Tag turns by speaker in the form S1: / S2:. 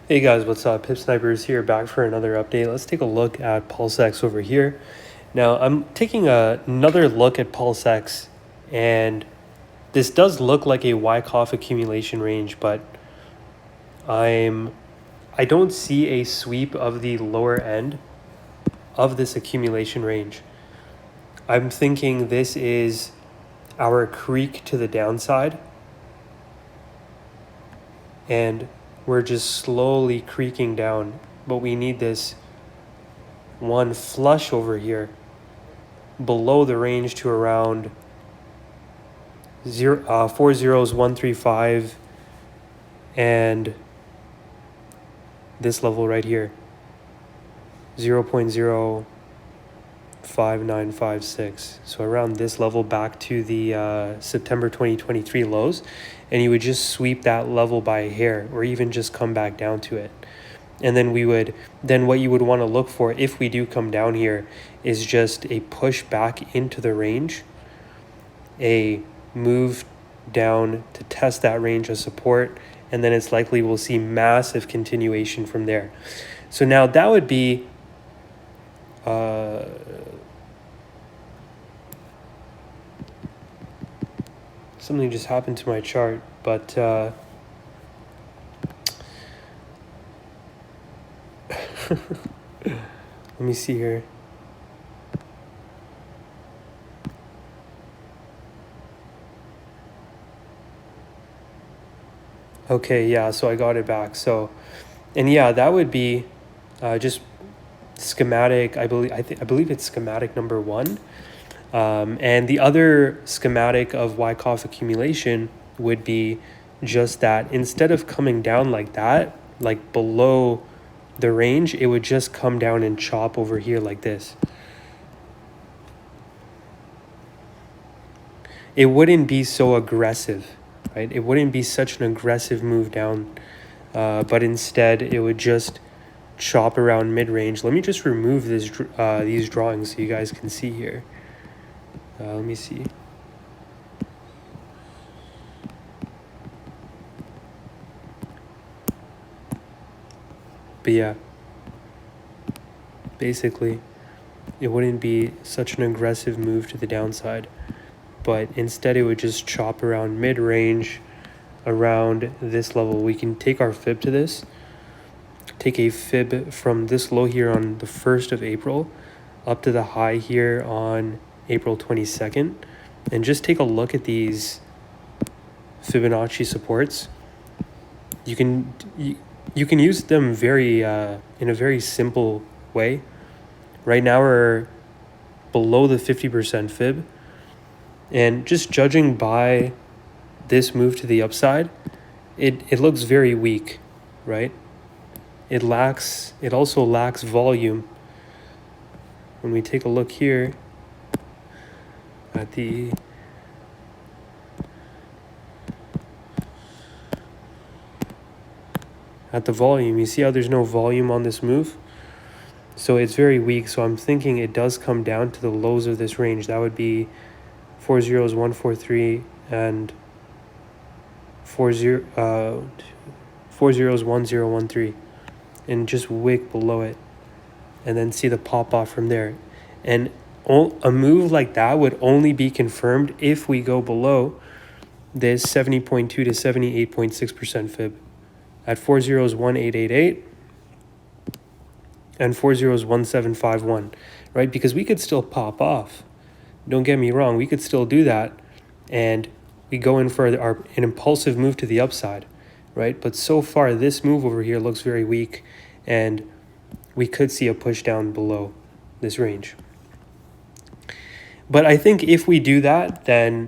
S1: Hey guys, what's up? PipSnipers here, back for another update. Let's take a look at Plsx over here. Now, I'm taking another look at Plsx, and this does look like a Wyckoff accumulation range, but I don't see a sweep of the lower end of this accumulation range. I'm thinking this is our creek to the downside, and we're just slowly creaking down, but we need this one flush over here below the range to around 40135 and this level right here, 0.05956. So around this level back to the September 2023 lows, and you would just sweep that level by a hair or even just come back down to it. And then what you would want to look for if we do come down here is just a push back into the range, a move down to test that range of support, and then it's likely we'll see massive continuation from there. So now that would be something just happened to my chart, but let me see here. Okay, yeah, so I got it back. So, and yeah, that would be just schematic. I believe it's schematic number 1. And the other schematic of Wyckoff accumulation would be just that instead of coming down like that, like below the range, it would just come down and chop over here like this. It wouldn't be so aggressive, right? It wouldn't be such an aggressive move down, but instead it would just chop around mid-range. Let me just remove these drawings so you guys can see here. Let me see. But yeah, basically, it wouldn't be such an aggressive move to the downside, but instead it would just chop around mid-range around this level. We can take our fib to this, take a fib from this low here on the 1st of April up to the high here on April 22nd, and just take a look at these Fibonacci supports. You can use them very in a very simple way. Right now we're below the 50% fib, and just judging by this move to the upside, it looks very weak, right? It also lacks volume. When we take a look here at the volume, you see how there's no volume on this move? So it's very weak. So I'm thinking it does come down to the lows of this range. That would be 40143 and 401013, and just wick below it, and then see the pop off from there. And a move like that would only be confirmed if we go below this 70.2 to 78.6% fib at 401,888 and 401,751, right? Because we could still pop off. Don't get me wrong, we could still do that, and we go in for an impulsive move to the upside, right? But so far, this move over here looks very weak, and we could see a push down below this range. But I think if we do that, then